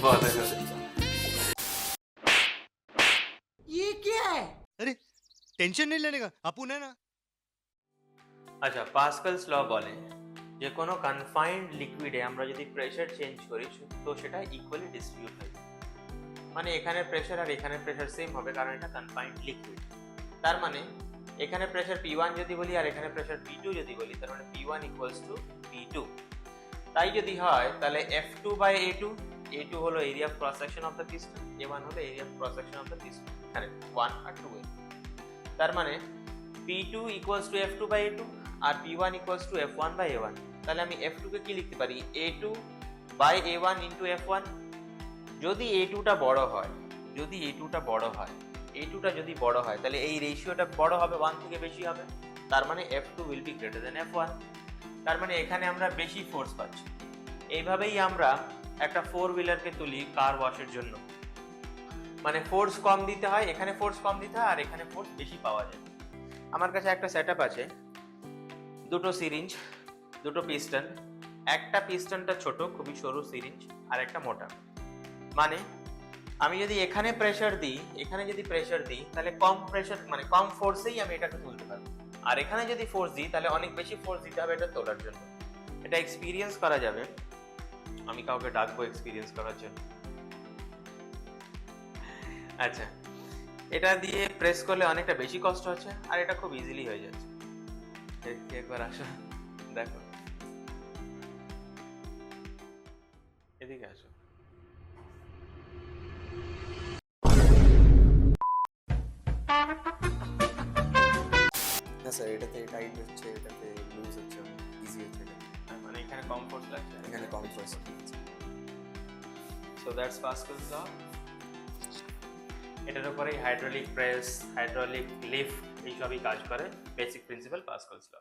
बहुत अच्छा। ये क्या है? अरे टेंशन नहीं लेने का, अपुन है ना। আচ্ছা, পাস্কালস ল বলে যে কোনো কনফাইন্ড লিকুইডে আমরা যদি প্রেসার চেঞ্জ করি তো সেটা ইকুয়ালি ডিস্ট্রিবিউট হয়। মানে এখানে প্রেসার আর এখানে প্রেসার সেম হবে, কারণ এটা কনফাইন্ড লিকুইড। তার মানে এখানে প্রেসার P1 যদি বলি আর এখানে প্রেসার P2 যদি বলি, তার মানে P1 ইকুয়ালস টু P2। তাই যদি হয় তাহলে F2 বাই A2, A2 হলো area of cross section of the piston, A1 হলো area of cross section of the piston. Correct, 1 আর 2 এ। তার মানে P2 equals to F2 by A2 আর P1 equals to F1 by A1। তাহলে আমি F2 কে কি লিখতে পারি? A2 by A1 into F1। যদি A2 টা বড় হয়, যদি A2 টা বড় হয়, A2 টা যদি বড় হয় তাহলে এই রেশিওটা বড় হবে, 1 থেকে বেশি হবে। তার মানে F2 will be greater than F1। তার মানে এখানে আমরা বেশি ফোর্স পাচ্ছি। এইভাবেই আমরা একটা 4 হুইলারকে তুলি কার ওয়াশের জন্য। মানে ফোর্স কম দিতে হয়, এখানে ফোর্স কম দিতে হয় আর এখানে ফোর্স বেশি পাওয়া যায়। আমার কাছে একটা সেটআপ আছে, দুটো সিরিঞ্জ, দুটো পিস্টন। একটা পিস্টনটা ছোট, খুবই সরু সিরিঞ্জ, আর একটা মোটা। মানে আমি যদি এখানে প্রেসার দিই, এখানে যদি প্রেসার দিই তাহলে কম প্রেসার মানে কম ফোর্সেই আমি এটাকে তুলতে পারবো। আর এখানে যদি ফোর্স দিই তাহলে অনেক বেশি ফোর্স দিতে হবে এটা তোলার জন্য। এটা এক্সপিরিয়েন্স করা যাবে, আমি কাউকে ডাকবো এক্সপিরিয়েন্স করার জন্য। আচ্ছা, এটা দিয়ে প্রেস করলে অনেকটা বেশি কষ্ট হচ্ছে আর এটা খুব ইজিলি হয়ে যাচ্ছে। একবার আসো, দেখো, এদিকে আসো। না স্যার, এটাতে টাইট হচ্ছে, এটাতে লুজ হচ্ছে, ইজি হচ্ছে এটা। মানে এখানে কম ফোর্স লাগছে, এখানে কম ফোর্স। সো দ্যাটস পাস্কালস ল। এটার উপরেই হাইড্রোলিক প্রেস, হাইড্রোলিক লিফট এইসবই কাজ করে। বেসিক প্রিন্সিপাল পাস্কালস ল।